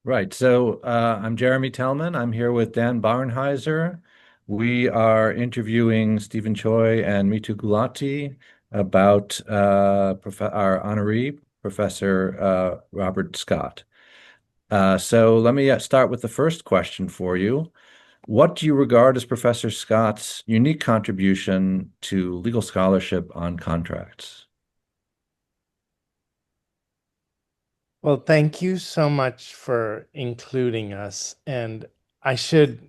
Right. So I'm Jeremy Tellman. I'm here with Dan Barnheiser. We are interviewing Stephen Choi and Mitu Gulati about our honoree, Professor Robert Scott. So let me start with the first question for you. What do you regard as Professor Scott's unique contribution to legal scholarship on contracts? Well, thank you so much for including us. And I should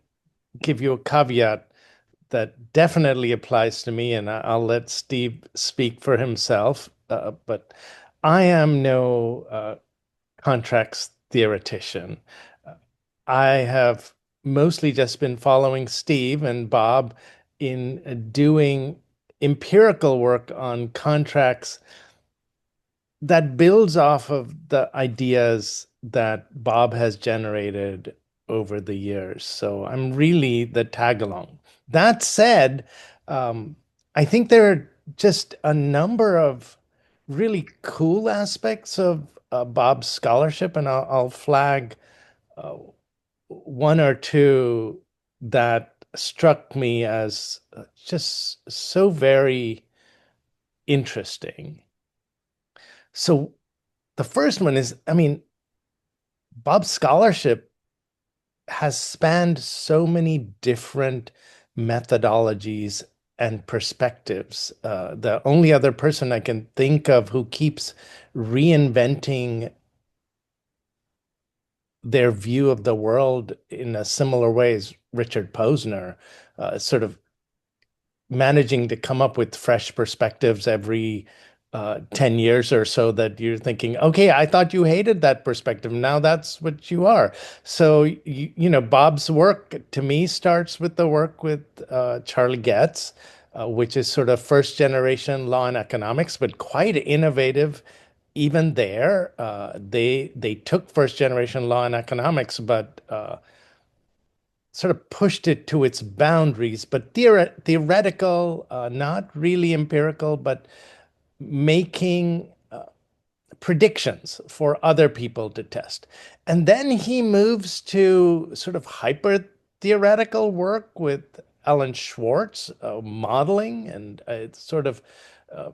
give you a caveat that definitely applies to me, and I'll let Steve speak for himself. But I am no contracts theoretician. Uh, I have mostly just been following Steve and Bob in doing empirical work on contracts that builds off of the ideas that Bob has generated over the years. So I'm really the tag along. That said, um, I think there are just a number of really cool aspects of Bob's scholarship, and I'll flag uh, one or two that struck me as just so very interesting. So the first one is, I mean, Bob's scholarship has spanned so many different methodologies and perspectives. The only other person I can think of who keeps reinventing their view of the world in a similar way is Richard Posner, sort of managing to come up with fresh perspectives every 10 years or so that you're thinking, okay, I thought you hated that perspective. Now that's what you are. So, Bob's work to me starts with the work with Charlie Getz, which is sort of first generation law and economics, but quite innovative. Even there, they took first generation law and economics, but sort of pushed it to its boundaries, but theoretical, not really empirical, but making predictions for other people to test. And then he moves to sort of hyper theoretical work with Alan Schwartz, modeling and sort of uh,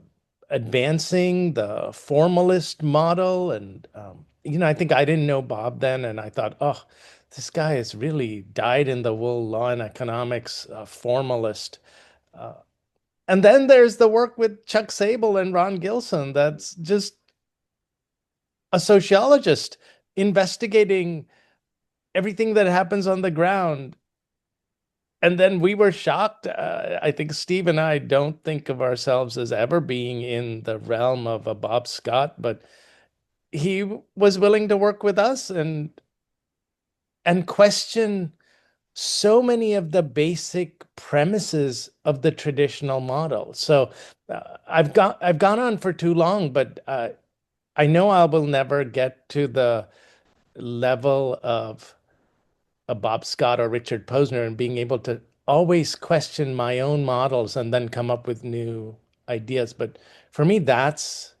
advancing the formalist model. And, I think I didn't know Bob then. And I thought, oh, this guy is really dyed in the wool law and economics formalist. Uh, and then there's the work with Chuck Sable and Ron Gilson that's just a sociologist investigating everything that happens on the ground. And then we were shocked. I think Steve and I don't think of ourselves as ever being in the realm of a Bob Scott, but he was willing to work with us and question so many of the basic premises of the traditional model. So I've gone on for too long, but I know I will never get to the level of a Bob Scott or Richard Posner and being able to always question my own models and then come up with new ideas. But for me, that's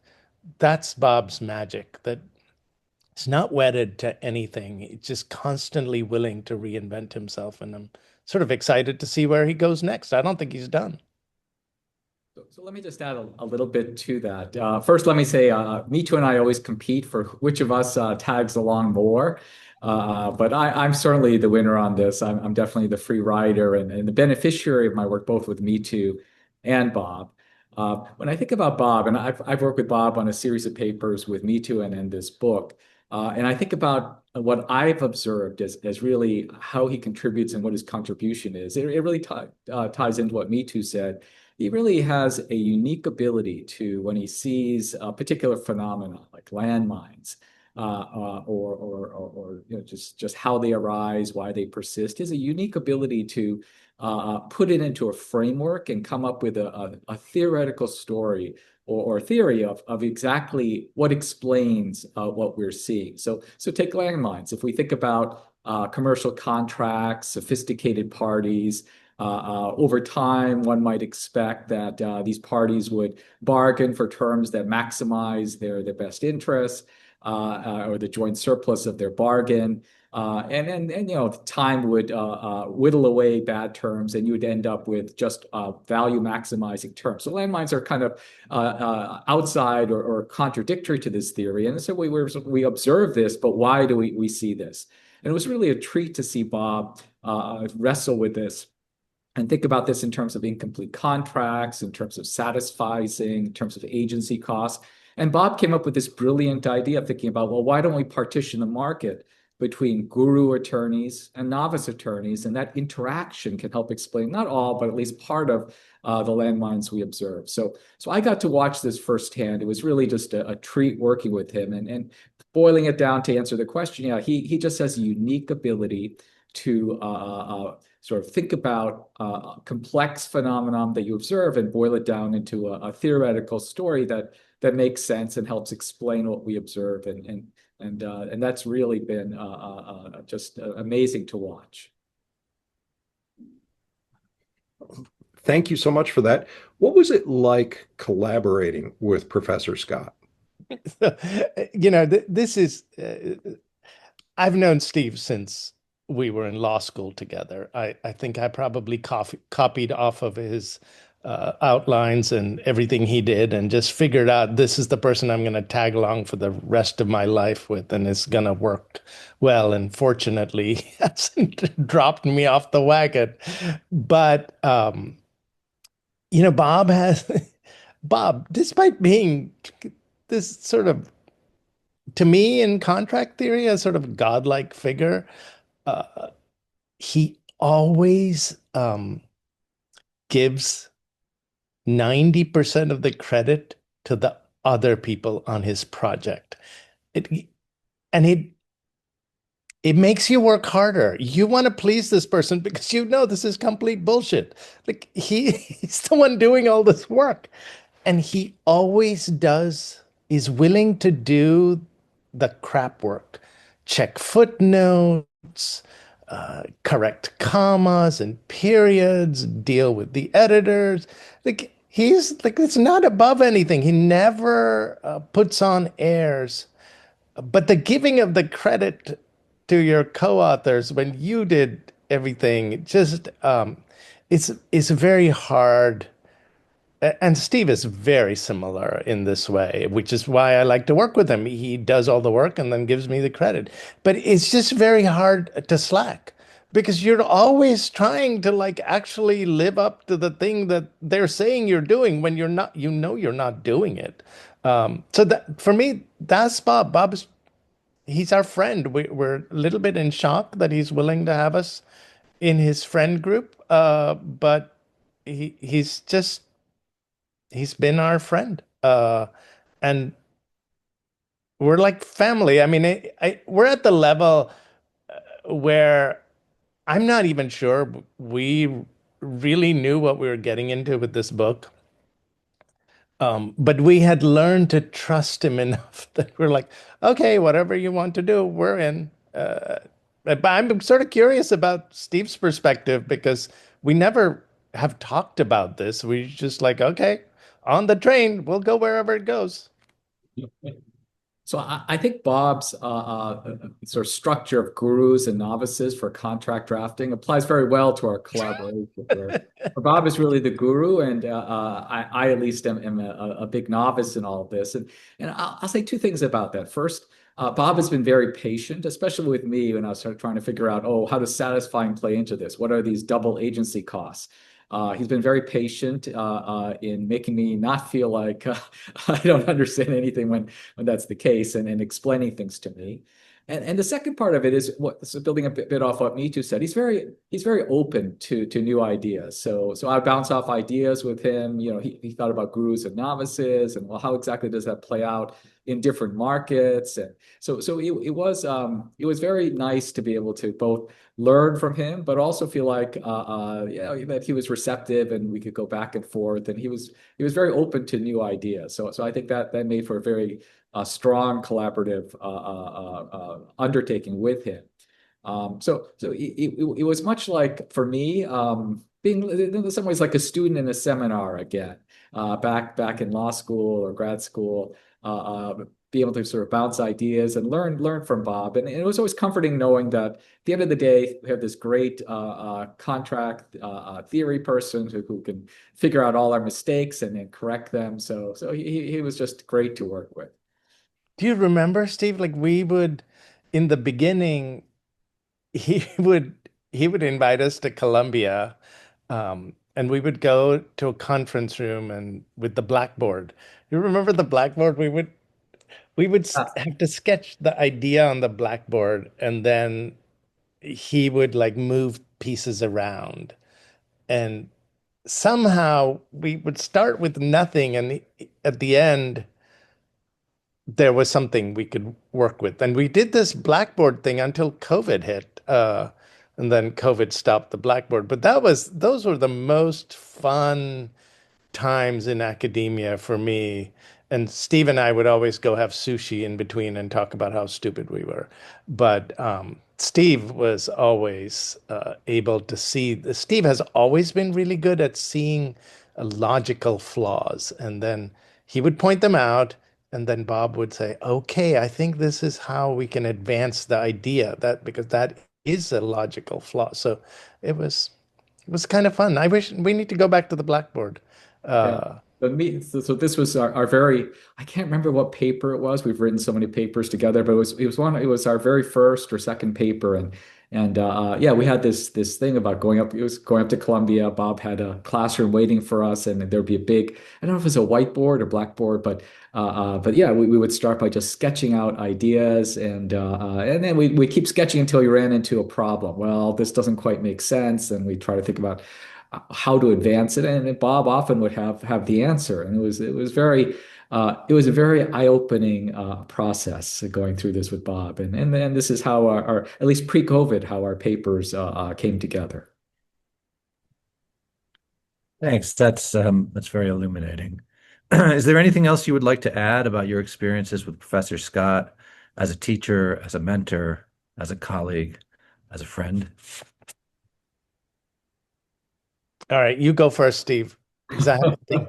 Bob's magic. That it's not wedded to anything. He's just constantly willing to reinvent himself, and I'm sort of excited to see where he goes next. I don't think he's done. So let me just add a little bit to that. First, let me say, me too, and I always compete for which of us tags along more. But I'm certainly the winner on this. I'm definitely the free rider and the beneficiary of my work, both with Me Too and Bob. When I think about Bob, and I've worked with Bob on a series of papers with Me Too and in this book, and I think about what I've observed as really how he contributes and what his contribution is. It really ties into what Me Too said. He really has a unique ability to, when he sees a particular phenomena like landmines, or just how they arise, why they persist, he has a unique ability to put it into a framework and come up with a theoretical story or theory of exactly what explains what we're seeing. So take landmines. If we think about commercial contracts, sophisticated parties, over time, one might expect that these parties would bargain for terms that maximize their best interests. or the joint surplus of their bargain. Time would whittle away bad terms, and you would end up with just value maximizing terms. So landmines are kind of outside or contradictory to this theory. And so we observe this, but why do we see this? And it was really a treat to see Bob wrestle with this and think about this in terms of incomplete contracts, in terms of satisficing, in terms of agency costs. And Bob came up with this brilliant idea of thinking about, well, why don't we partition the market between guru attorneys and novice attorneys? And that interaction can help explain not all, but at least part of the landmines we observe. So I got to watch this firsthand. It was really just a treat working with him. And boiling it down to answer the question, yeah, he just has a unique ability to sort of think about a complex phenomenon that you observe and boil it down into a theoretical story that makes sense and helps explain what we observe. And that's really been just amazing to watch. Thank you so much for that. What was it like collaborating with Professor Scott? This is, I've known Steve since we were in law school together. I think I probably copied off of his outlines and everything he did and just figured out this is the person I'm going to tag along for the rest of my life with, and it's going to work well. And fortunately, he hasn't dropped me off the wagon. But, Bob, despite being this sort of, to me in contract theory, a sort of godlike figure, he always gives 90% of the credit to the other people on his project. It makes you work harder. You want to please this person because you know this is complete bullshit. Like he's the one doing all this work. And he always is willing to do the crap work. Check footnotes, correct commas and periods, deal with the editors. Like it's not above anything. He never puts on airs. But the giving of the credit to your co-authors when you did everything, just it's very hard. And Steve is very similar in this way, which is why I like to work with him. He does all the work and then gives me the credit. But it's just very hard to slack because you're always trying to actually live up to the thing that they're saying you're doing when you're not, you're not doing it. So that for me, that's Bob. He's our friend. We're a little bit in shock that he's willing to have us in his friend group. But he's been our friend. And we're like family. I mean, we're at the level where I'm not even sure we really knew what we were getting into with this book. But we had learned to trust him enough that we're like, okay, whatever you want to do, we're in. But I'm sort of curious about Steve's perspective because we never have talked about this. We just like, okay, on the train, we'll go wherever it goes. So I think Bob's sort of structure of gurus and novices for contract drafting applies very well to our collaboration. Where Bob is really the guru, and I at least am a big novice in all of this. And I'll say two things about that. First, Bob has been very patient, especially with me when I started trying to figure out, how does satisfying play into this? What are these double agency costs? He's been very patient in making me not feel like I don't understand anything when that's the case, and explaining things to me. And the second part of it is building a bit off what Mitu said. He's very open to new ideas. So I bounce off ideas with him. He thought about gurus and novices, and well, how exactly does that play out in different markets? And so it was very nice to be able to both learn from him, but also feel like that he was receptive and we could go back and forth. And he was very open to new ideas. So I think that made for a very strong collaborative undertaking with him. So it was much like for me being in some ways like a student in a seminar again, back in law school or grad school. be able to sort of bounce ideas and learn from Bob. And it was always comforting knowing that at the end of the day, we have this great contract theory person who can figure out all our mistakes and then correct them. So he was just great to work with. Do you remember, Steve? Like we would, in the beginning, he would he would invite us to Columbia, and we would go to a conference room and with the blackboard. You remember the blackboard? Have to sketch the idea on the blackboard, and then he would like move pieces around, and somehow we would start with nothing, and at the end there was something we could work with. And we did this Blackboard thing until COVID hit. And then COVID stopped the Blackboard. But those were the most fun times in academia for me. And Steve and I would always go have sushi in between and talk about how stupid we were. But Steve was always able to see. Steve has always been really good at seeing logical flaws. And then he would point them out. And then Bob would say, okay, I think this is how we can advance the idea that because that is a logical flaw. So it was it was kind of fun. I wish we need to go back to the blackboard. Yeah. Uh, So this was our very, I can't remember what paper it was. We've written so many papers together, but it was our very first or second paper. And yeah, we had this thing about it was going up to Columbia. Bob had a classroom waiting for us, and there'd be a big, I don't know if it was a whiteboard or blackboard, but yeah, we would start by just sketching out ideas, and then we keep sketching until we ran into a problem. Well, this doesn't quite make sense, and we try to think about how to advance it. And Bob often would have the answer, and it was a very eye-opening process going through this with Bob. And then this is how our at least pre-COVID how our papers came together. Thanks. That's very illuminating. Is there anything else you would like to add about your experiences with Professor Scott as a teacher, as a mentor, as a colleague, as a friend? all right, you go first, Steve, because I have to think.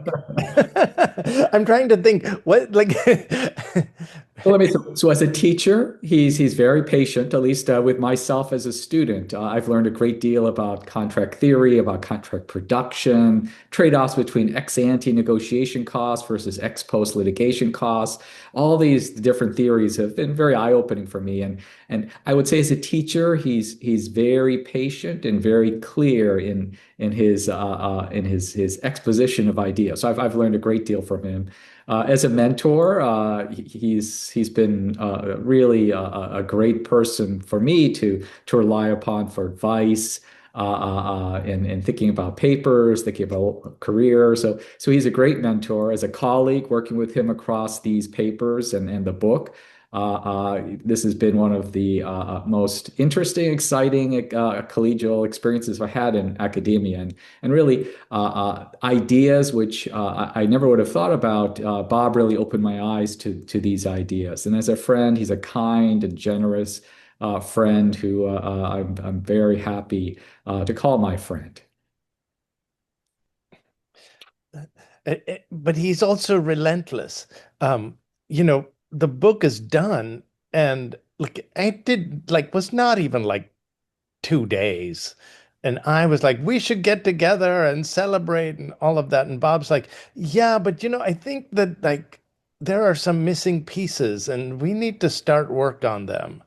I'm trying to think what like Well, so as a teacher, he's very patient, at least with myself as a student. I've learned a great deal about contract theory, about contract production, trade-offs between ex-ante negotiation costs versus ex-post litigation costs. All these different theories have been very eye-opening for me. And I would say as a teacher, he's very patient and very clear in his exposition of ideas. So I've learned a great deal from him. As a mentor, he's been really a great person for me to rely upon for advice in thinking about papers, thinking about career. So he's a great mentor. As a colleague, working with him across these papers and the book. This has been one of the most interesting, exciting collegial experiences I had in academia, and really ideas which I never would have thought about. Bob really opened my eyes to these ideas, and as a friend, he's a kind and generous friend who I'm very happy to call my friend. but he's also relentless. You know, the book is done, and like I did, like was not even like 2 days. And I was like, we should get together and celebrate and all of that. And Bob's like, yeah, but I think that like there are some missing pieces and we need to start work on them.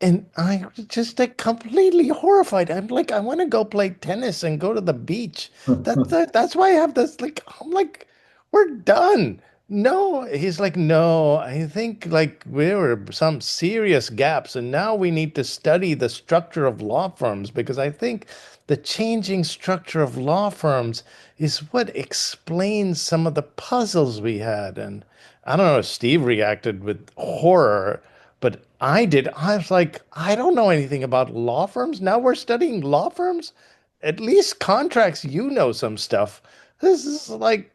And I was just like completely horrified. I'm like, I want to go play tennis and go to the beach. That's why I have this like I'm like, we're done. No, he's like, no, I think like there were some serious gaps, and now we need to study the structure of law firms because I think the changing structure of law firms is what explains some of the puzzles we had. And I don't know if Steve reacted with horror, but I did. I was like, I don't know anything about law firms. Now we're studying law firms. At least contracts, some stuff. This is like,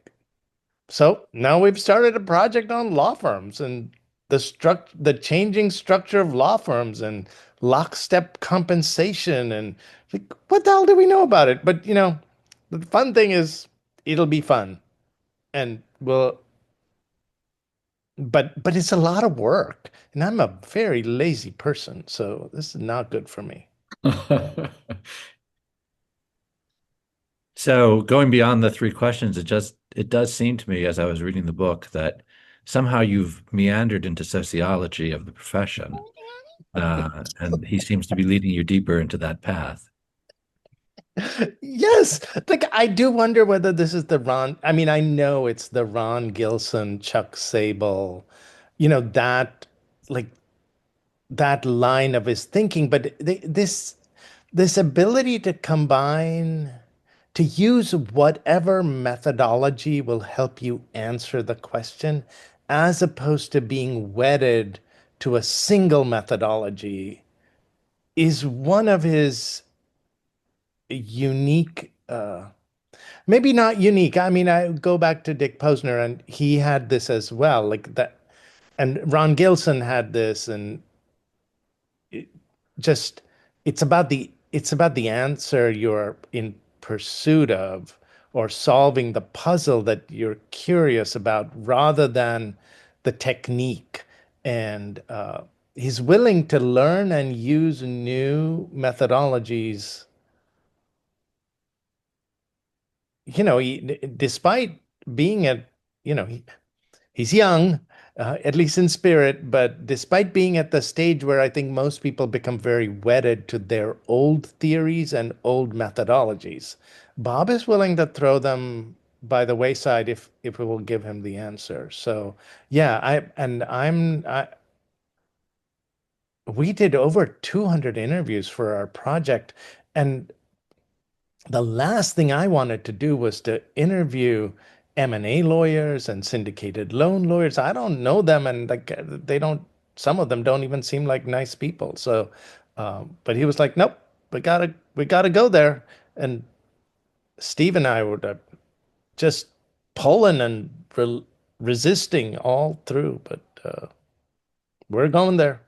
so now we've started a project on law firms and the changing structure of law firms and lockstep compensation and like, what the hell do we know about it? But the fun thing is it'll be fun and we'll but it's a lot of work, and I'm a very lazy person, so this is not good for me. So going beyond the three questions, it does seem to me as I was reading the book that somehow you've meandered into sociology of the profession, and he seems to be leading you deeper into that path. Yes, like I do wonder whether this is the Ron. I mean, I know it's the Ron Gilson, Chuck Sable, that like that line of his thinking, but this ability to combine, to use whatever methodology will help you answer the question, as opposed to being wedded to a single methodology, is one of his unique, maybe not unique. I mean, I go back to Dick Posner, and he had this as well, like that, and Ron Gilson had this, and it just it's about the answer you're in pursuit of, or solving the puzzle that you're curious about, rather than the technique. And he's willing to learn and use new methodologies. Despite being at, he's young, at least in spirit, but despite being at the stage where I think most people become very wedded to their old theories and old methodologies, Bob is willing to throw them by the wayside if it will give him the answer. So yeah, we did over 200 interviews for our project, and the last thing I wanted to do was to interview M&A lawyers and syndicated loan lawyers. I don't know them, and like they don't. Some of them don't even seem like nice people. So, but he was like, "Nope, we gotta go there." And Steve and I were just pulling and resisting all through, but we're going there.